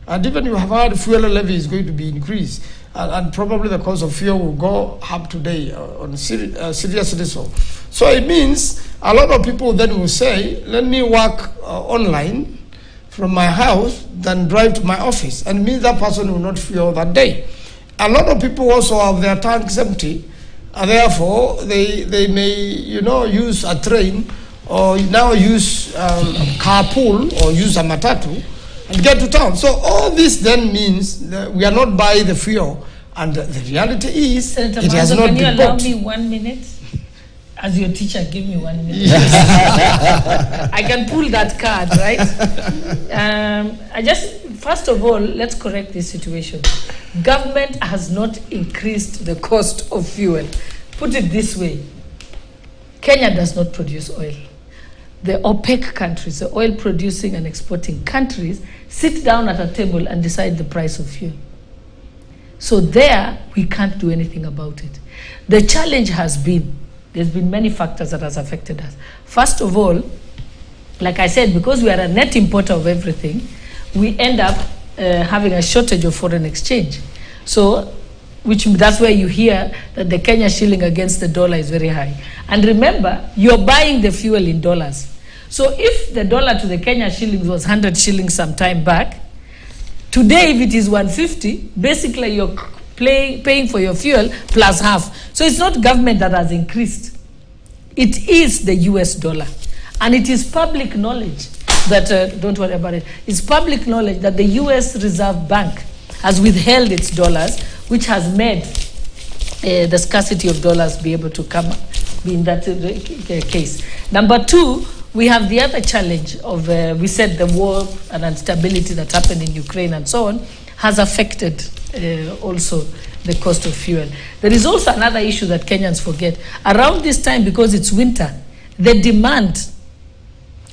And even you have heard fuel levy is going to be increased. And probably the cost of fuel will go up today on seriously so. So it means a lot of people then will say, let me work online from my house than drive to my office. And it means that person will not fuel that day. A lot of people also have their tanks empty, and therefore they may use a train or now use carpool or use a matatu and get to town. So all this then means that we are not buying the fuel, and the reality is Senator it has Manzo, not can you been allow bought. me 1 minute? As your teacher, give me 1 minute. I can pull that card, right? First of all, let's correct this situation. Government has not increased the cost of fuel. Put it this way, Kenya does not produce oil. The OPEC countries, the oil producing and exporting countries, sit down at a table and decide the price of fuel. So there, we can't do anything about it. The challenge has been, there's been many factors that has affected us. First of all, like I said, because we are a net importer of everything, we end up having a shortage of foreign exchange. So, that's where you hear that the Kenya shilling against the dollar is very high. And remember, you're buying the fuel in dollars. So if the dollar to the Kenya shillings was 100 shillings some time back, today if it is 150, basically you're paying for your fuel plus half. So it's not government that has increased. It is the US dollar. And it is public knowledge that, don't worry about it, it's public knowledge that the US Reserve Bank has withheld its dollars, which has made the scarcity of dollars be able to be in that case. Number two, we have the other challenge of, we said the war and instability that happened in Ukraine and so on, has affected also the cost of fuel. There is also another issue that Kenyans forget. Around this time, because it's winter, the demand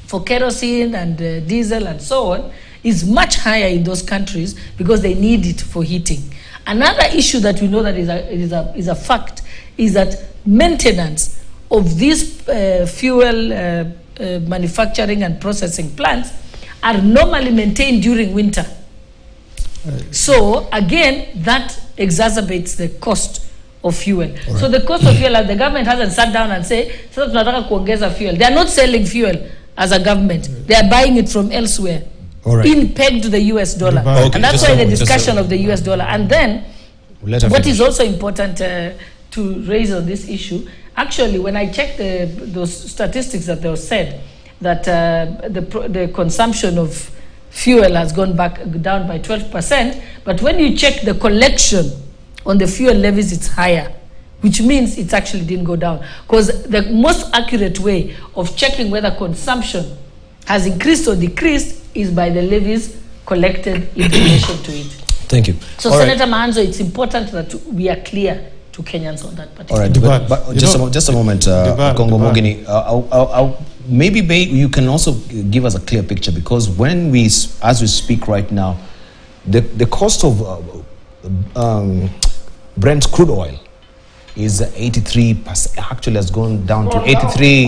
for kerosene and diesel and so on is much higher in those countries because they need it for heating. Another issue that we know that is a fact is that maintenance of these fuel manufacturing and processing plants are normally maintained during winter. So again, that exacerbates the cost of fuel. Right. So the cost of fuel, the government hasn't sat down and say, so tunataka kuongeza fuel. They are not selling fuel as a government. They are buying it from elsewhere. Right. In pegged to the US dollar. Okay, and that's why the discussion of the US dollar. And then, what is also important to raise on this issue, actually, when I checked those statistics that were said, that the consumption of fuel has gone down by 12%, but when you check the collection on the fuel levies, it's higher. which means it actually didn't go down. Because the most accurate way of checking whether consumption has increased or decreased is by the levies collected in relation to it. Thank you. So, all Senator Mahanzo, it's important that we are clear to Kenyans on that particular. All right, but just a moment, Kongo Mogini. Maybe you can also give us a clear picture, because when as we speak right now, the cost of Brent crude oil is 83%. Actually, has gone down to 83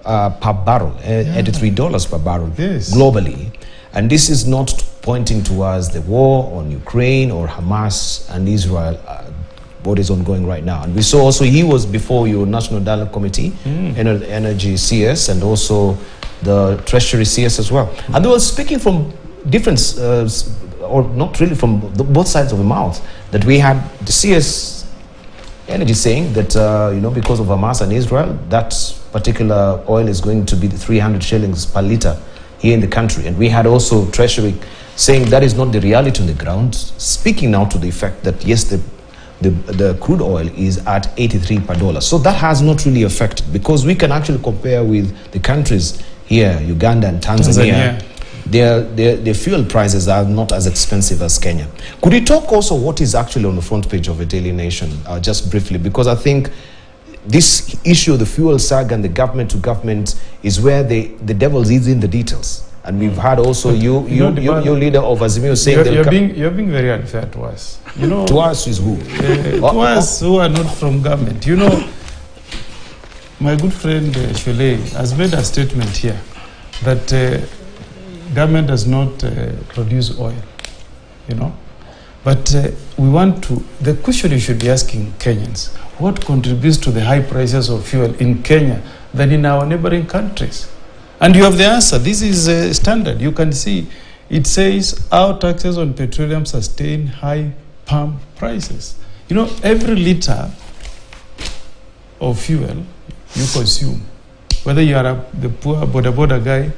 per barrel, $83 per barrel globally, and this is not pointing towards the war on Ukraine or Hamas and Israel. What is ongoing right now. And we saw also he was before your National Dialogue Committee, Energy CS, and also the Treasury CS as well. And they were speaking from different, or not really from both sides of the mouth, that we had the CS Energy saying that, because of Hamas and Israel, that particular oil is going to be 300 shillings per litre here in the country. And we had also Treasury saying that is not the reality on the ground, speaking now to the effect that, yes, the crude oil is at 83 per dollar. So that has not really affected, because we can actually compare with the countries here, Uganda and Tanzania. Their fuel prices are not as expensive as Kenya. Could you talk also what is actually on the front page of a Daily Nation, just briefly, because I think this issue of the fuel saga and the government to government is where the devil is in the details. And we've had also you leader of Azimio saying you're being very unfair to us. To us is who? To us who are not from government. My good friend Shollei has made a statement here that government does not produce oil. But we want to. The question you should be asking Kenyans: what contributes to the high prices of fuel in Kenya than in our neighboring countries? And you have the answer. This is standard. You can see it says our taxes on petroleum sustain high palm prices. Every liter of fuel you consume, whether you are the poor boda guy,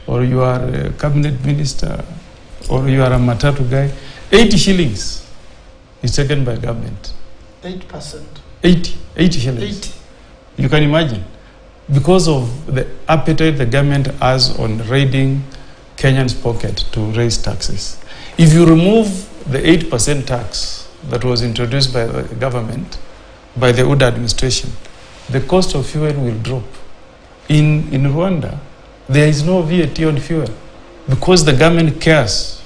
or you are a cabinet minister, or you are a matatu guy, 80 shillings is taken by government. 8%. 80 shillings. 80. You can imagine. Because of the appetite the government has on raiding Kenyans' pocket to raise taxes. If you remove the 8% tax that was introduced by the government, by the Uda administration, the cost of fuel will drop. In Rwanda, there is no VAT on fuel because the government cares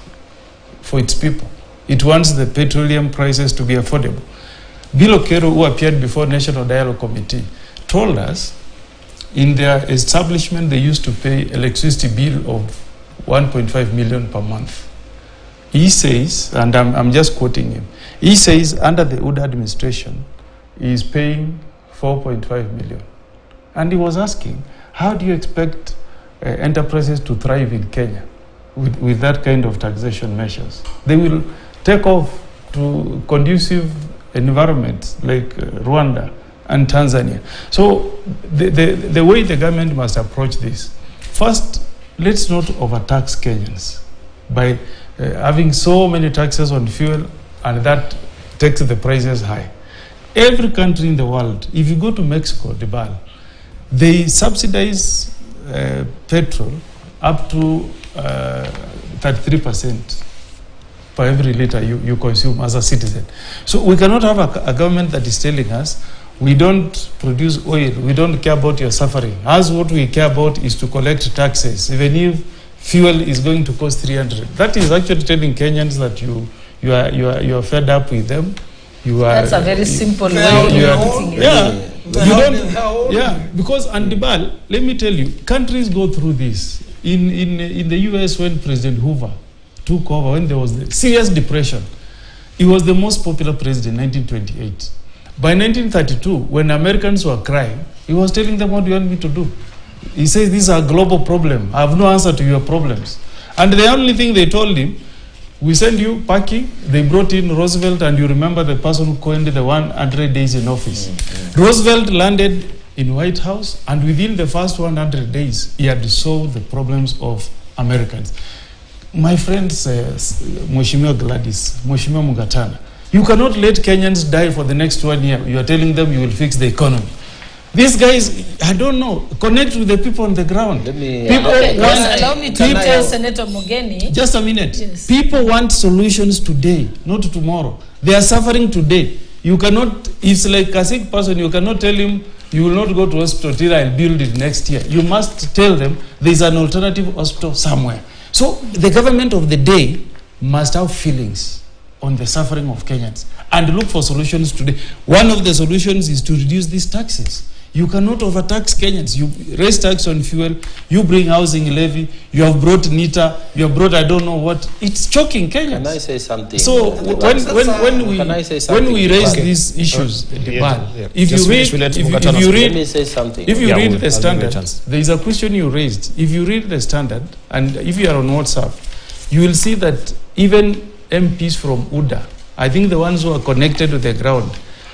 for its people. It wants the petroleum prices to be affordable. Bill Okero, who appeared before National Dialogue Committee, told us in their establishment, they used to pay electricity bill of 1.5 million per month. He says, and I'm just quoting him, he says under the Uda administration, he is paying 4.5 million. And he was asking, how do you expect enterprises to thrive in Kenya with that kind of taxation measures? They will take off to conducive environments like Rwanda and Tanzania. So the way the government must approach this, first, let's not overtax Kenyans by having so many taxes on fuel, and that takes the prices high. Every country in the world, if you go to Mexico, Debal, they subsidize petrol up to 33% per every liter you consume as a citizen. So we cannot have a government that is telling us, we don't produce oil, we don't care about your suffering. As what we care about is to collect taxes, even if fuel is going to cost 300. That is actually telling Kenyans that you are fed up with them. That's a very simple way of putting it. Because Andibal, let me tell you, countries go through this. In the US, when President Hoover took over, when there was the serious depression, he was the most popular president in 1928. By 1932, when Americans were crying, he was telling them, what do you want me to do? He says, this is a global problem. I have no answer to your problems. And the only thing they told him, we send you packing. They brought in Roosevelt, and you remember the person who coined the 100 days in office. Roosevelt landed in White House, and within the first 100 days, he had solved the problems of Americans. My friend says, Mheshimiwa Gladys, Mheshimiwa Mugatana, You cannot let Kenyans die for the next 1 year. You are telling them you will fix the economy. These guys, I don't know, connect with the people on the ground. Let me, allow me to tell Senator Mogeni. Just a minute. Yes. People want solutions today, not tomorrow. They are suffering today. You cannot, it's like a sick person, you cannot tell him you will not go to hospital till I'll build it next year. You must tell them there is an alternative hospital somewhere. So the government of the day must have feelings on the suffering of Kenyans and look for solutions today. One of the solutions is to reduce these taxes. You cannot overtax Kenyans. You raise tax on fuel, you bring housing levy, you have brought NITA, you have brought I don't know what. It's choking Kenyans. Can I say something? So when we raise these issues, if you read the standard, there is a question you raised. If you read the standard, and if you are on WhatsApp, you will see that even MPs from UDA, I think the ones who are connected to the ground,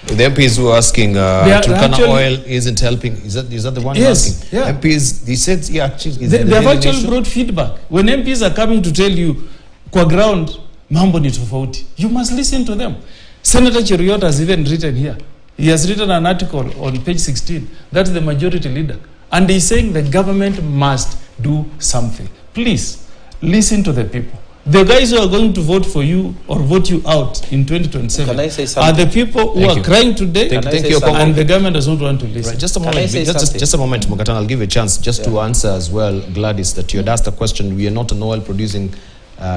the MPs who are asking Turkana oil isn't helping. Is that the one yes, asking? Yeah. MPs, they said, yeah, actually, they have actually brought feedback. When MPs are coming to tell you, kwa ground, mambo ni tofauti, you must listen to them. Senator Cheruiyot has even written here. He has written an article on page 16. That's the majority leader. And he's saying the government must do something. Please, listen to the people. The guys who are going to vote for you or vote you out in 2027 are the people who are crying today, and the government does not want to listen. Right, just a moment, just a moment, Mugatan. I'll give you a chance just to answer as well, Gladys, that you had asked the question. We are not an oil-producing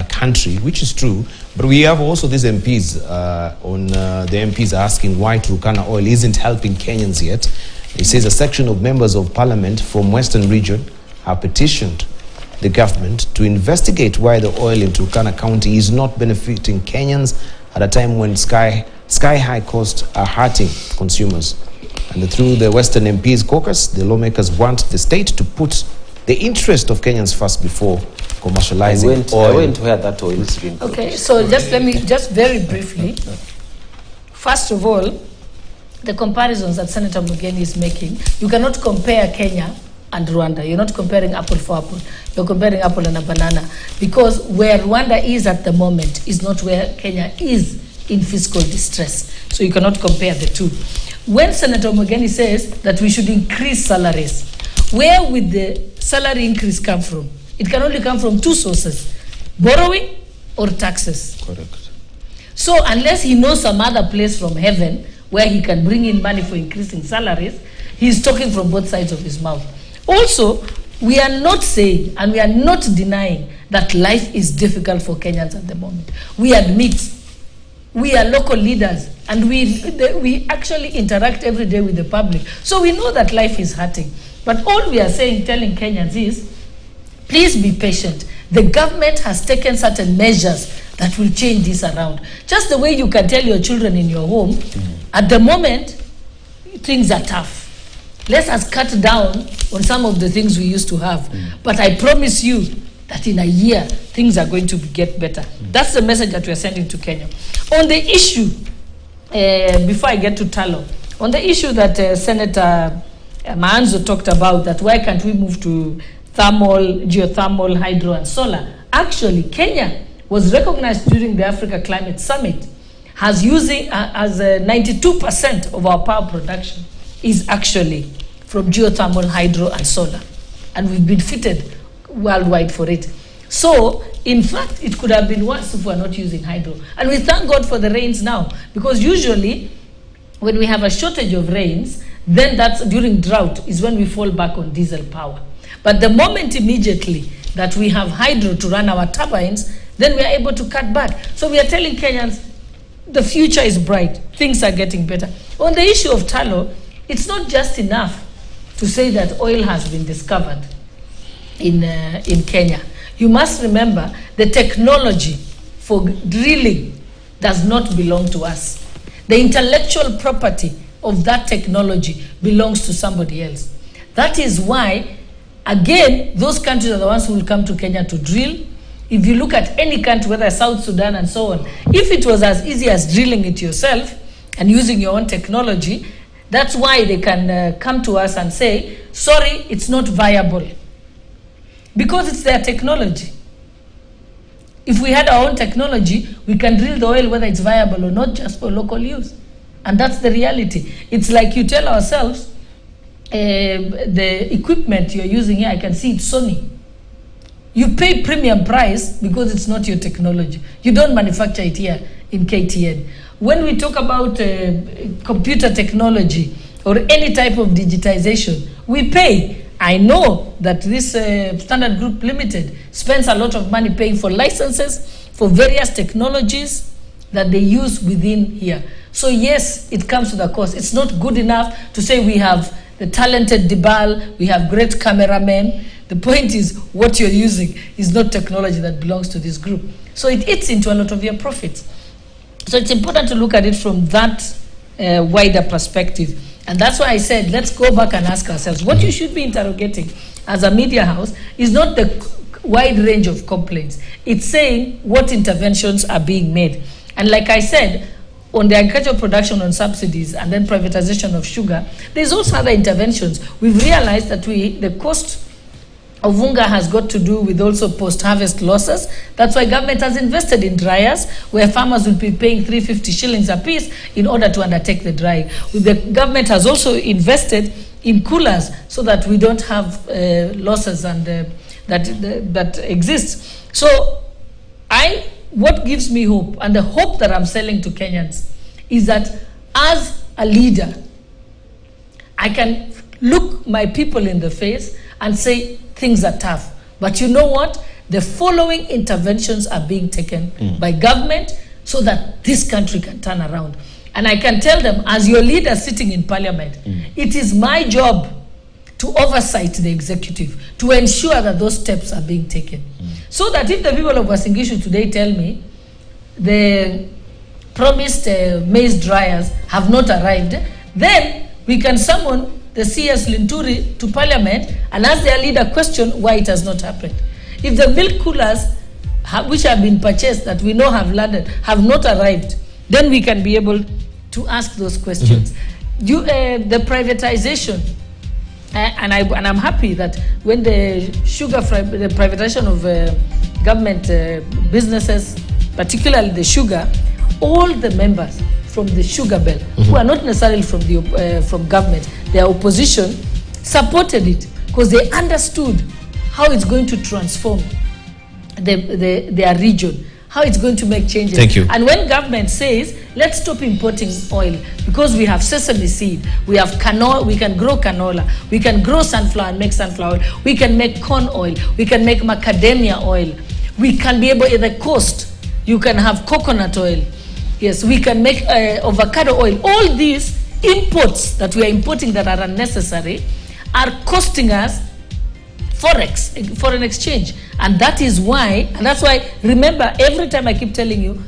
country, which is true, but we have also these MPs the MPs are asking why Turkana oil isn't helping Kenyans yet. It says a section of members of parliament from Western region have petitioned the government to investigate why the oil in Turkana County is not benefiting Kenyans at a time when sky-high costs are hurting consumers. And through the Western MPs caucus, the lawmakers want the state to put the interest of Kenyans first before commercializing oil. I went where that oil is being produced. Okay, so just very briefly, first of all, the comparisons that Senator Mogeni is making, you cannot compare Kenya and Rwanda. You're not comparing apple for apple. You're comparing apple and a banana, because where Rwanda is at the moment is not where Kenya is in fiscal distress. So you cannot compare the two. When Senator Mogeni says that we should increase salaries, where would the salary increase come from? It can only come from two sources: borrowing or taxes. Correct. So unless he knows some other place from heaven where he can bring in money for increasing salaries, he's talking from both sides of his mouth. Also, we are not saying and we are not denying that life is difficult for Kenyans at the moment. We admit we are local leaders and we actually interact every day with the public. So we know that life is hurting. But all we are saying, telling Kenyans is, please be patient. The government has taken certain measures that will change this around. Just the way you can tell your children in your home, at the moment, things are tough. Let us cut down on some of the things we used to have. But I promise you that in a year, things are going to get better. That's the message that we are sending to Kenya. On the issue, before I get to Talo, on the issue that Senator Maanzo talked about, that why can't we move to thermal, geothermal, hydro, and solar? Actually, Kenya was recognized during the Africa Climate Summit as 92% of our power production is actually from geothermal, hydro, and solar. And we've been fitted worldwide for it. So, in fact, it could have been worse if we're not using hydro. And we thank God for the rains now, because usually when we have a shortage of rains, then that's during drought is when we fall back on diesel power. But the moment immediately that we have hydro to run our turbines, then we are able to cut back. So we are telling Kenyans, the future is bright. Things are getting better. On the issue of tallow, it's not just enough to say that oil has been discovered in Kenya. You must remember the technology for drilling does not belong to us. The intellectual property of that technology belongs to somebody else. That is why, again, those countries are the ones who will come to Kenya to drill. If you look at any country, whether South Sudan and so on, if it was as easy as drilling it yourself and using your own technology, that's why they can come to us and say, sorry, it's not viable. Because it's their technology. If we had our own technology, we can drill the oil whether it's viable or not, just for local use. And that's the reality. It's like you tell ourselves, the equipment you're using here, I can see it's Sony. You pay premium price because it's not your technology. You don't manufacture it here in KTN. When we talk about computer technology or any type of digitization, we pay. I know that this Standard Group Limited spends a lot of money paying for licenses for various technologies that they use within here. So yes, it comes with a cost. It's not good enough to say we have the talented Dibal, we have great cameramen. The point is what you're using is not technology that belongs to this group. So it eats into a lot of your profits. So it's important to look at it from that wider perspective. And that's why I said, let's go back and ask ourselves, what you should be interrogating as a media house is not the wide range of complaints. It's saying what interventions are being made. And like I said, on the agricultural production on subsidies and then privatization of sugar, there's also other interventions. We've realized that the cost of Unga has got to do with also post-harvest losses. That's why government has invested in dryers, where farmers will be paying 350 shillings a piece in order to undertake the drying. The government has also invested in coolers so that we don't have losses and that exists. So what gives me hope, and the hope that I'm selling to Kenyans, is that as a leader, I can look my people in the face and say things are tough. But you know what? The following interventions are being taken by government so that this country can turn around. And I can tell them, as your leader sitting in parliament, it is my job to oversight the executive, to ensure that those steps are being taken. So that if the people of Wasingishu today tell me the promised maize dryers have not arrived, then we can summon the CS Linturi to parliament and ask their leader question why it has not happened. If the milk coolers which have been purchased that we know have landed have not arrived, then we can be able to ask those questions. The privatization, and I'm happy that when the privatization of government businesses, particularly the sugar, all the members from the sugar belt, who are not necessarily from government, their opposition, supported it because they understood how it's going to transform their region, how it's going to make changes. Thank you. And when government says, let's stop importing oil because we have sesame seed, we have canola, we can grow canola, we can grow sunflower and make sunflower oil, we can make corn oil, we can make macadamia oil, we can be able, at the coast, you can have coconut oil. Yes, we can make avocado oil. All these imports that we are importing that are unnecessary are costing us foreign exchange. And that is why, remember, every time I keep telling you,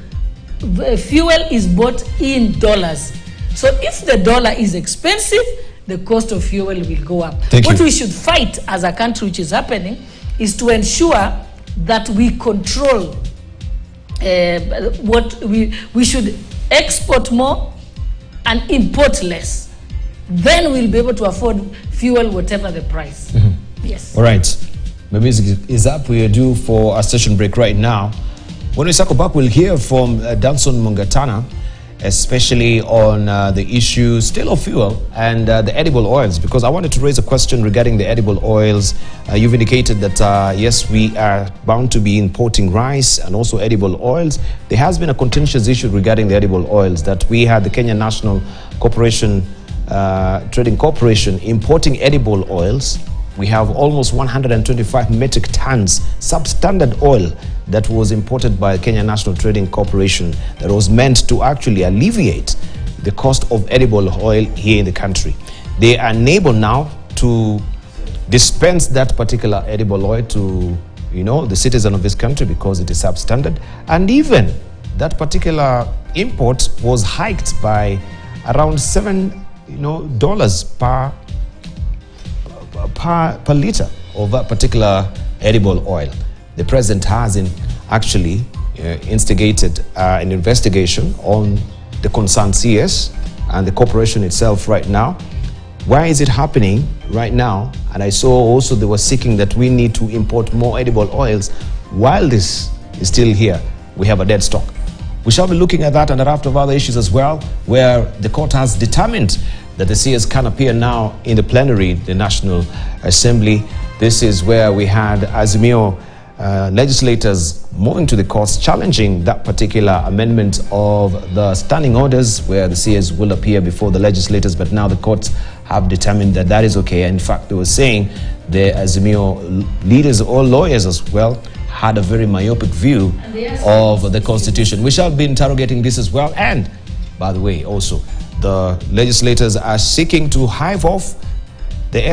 fuel is bought in dollars. So if the dollar is expensive, the cost of fuel will go up. What we should fight as a country, which is happening, is to ensure that we control what we should export more and import less. Then we'll be able to afford fuel, whatever the price. Yes. All right. My music is up. We are due for a station break right now. When we circle back, we'll hear from Danson Mungatana, especially on the issue still of fuel and the edible oils, because I wanted to raise a question regarding the edible oils. You've indicated that, yes, we are bound to be importing rice and also edible oils. There has been a contentious issue regarding the edible oils that we had the Kenya National Corporation, Trading Corporation importing edible oils. We have almost 125 metric tons substandard oil that was imported by Kenya National Trading Corporation that was meant to actually alleviate the cost of edible oil here in the country. They are unable now to dispense that particular edible oil to, the citizen of this country because it is substandard. And even that particular import was hiked by around $7 per liter of that particular edible oil. The president has actually instigated an investigation on the concerned CS and the corporation itself right now. Why is it happening right now? And I saw also they were seeking that we need to import more edible oils while this is still here. We have a dead stock. We shall be looking at that and a raft of other issues as well, where the court has determined that the CS can appear now in the plenary, the National Assembly. This is where we had Azimio legislators moving to the courts challenging that particular amendment of the standing orders where the CS will appear before the legislators, but now the courts have determined that that is okay. In fact, they were saying the Azimio leaders or lawyers as well had a very myopic view of the Constitution. We shall be interrogating this as well. And, by the way, also, the legislators are seeking to hive off the